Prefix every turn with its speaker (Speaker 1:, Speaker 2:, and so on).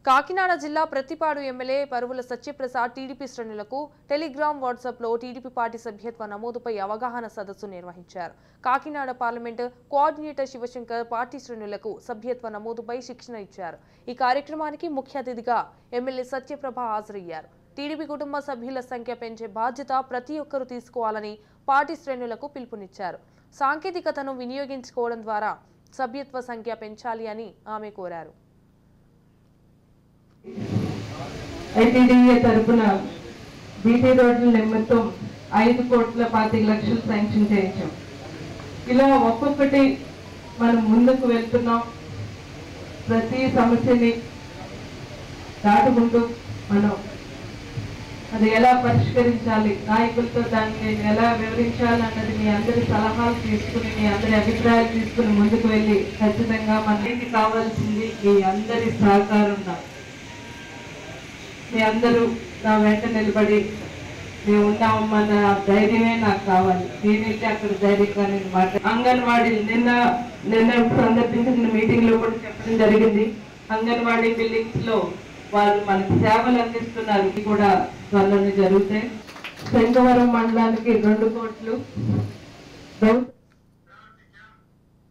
Speaker 1: కాకినాడ జిల్లా Prathipadu MLA Paruvula Satyaprasad TDP శ్రేణులకు Telegram వాట్సాప్లో టీడీపీ పార్టీ సభ్యత్వ నమోదుపై అవగాహన సదస్సు నిర్వహించారు. Kakinada parliament coordinator Sivashankar party శ్రేణులకు సభ్యత్వ నమోదుపై శిక్షణ ఇచ్చారు. ఈ కార్యక్రమానికి ముఖ్య అతిథిగా ఎమ్మెల్యే సత్యప్రభ హాజరయ్యారు. టీడీపీ కుటుంబ సభ్యుల సంఖ్య పెంచే బాధ్యత ప్రతి ఒక్కరూ తీసుకోవాలని పార్టీ శ్రేణులకు పిలుపునిచ్చారు. సాంకేతికతను వినియోగించుకోవడం ద్వారా సభ్యత్వ సంఖ్య పెంచాలి అని ఆమె కోరారు.
Speaker 2: ఐటీడీఏ తరపున బీటీ రోడ్ల నిమిత్తం 5,25,00,000 శాంక్షన్ చేయించాం. ఇలా ఒక్కొక్కటి మనం ముందుకు వెళ్తున్నాం. ప్రతి సమస్యని దాటుకుంటూ మనం అది ఎలా పరిష్కరించాలి, నాయకులతో దాన్ని ఎలా వివరించాలన్నది మీ అందరి సలహాలు తీసుకుని, మీ అందరి అభిప్రాయాలు తీసుకుని ముందుకు వెళ్ళి ఖచ్చితంగా మనకి కావాల్సింది మీ అందరి సహకారం. మీ అందరూ నా వెంట నిలబడి మేము ఉన్నామన్న ధైర్యమే నాకు కావాలి. నేనైతే అక్కడ ధైర్యంగా నేను అంగన్వాడీ నిన్న సందర్భించిన మీటింగ్ లో కూడా చెప్పడం జరిగింది. అంగన్వాడీ బిల్డింగ్స్ లో వాళ్ళు మనకు సేవలు అందిస్తున్నారు. ఇది కూడా త్వరలోనే జరుగుతాయి. శంకవరం మండలానికి 2 కోట్లు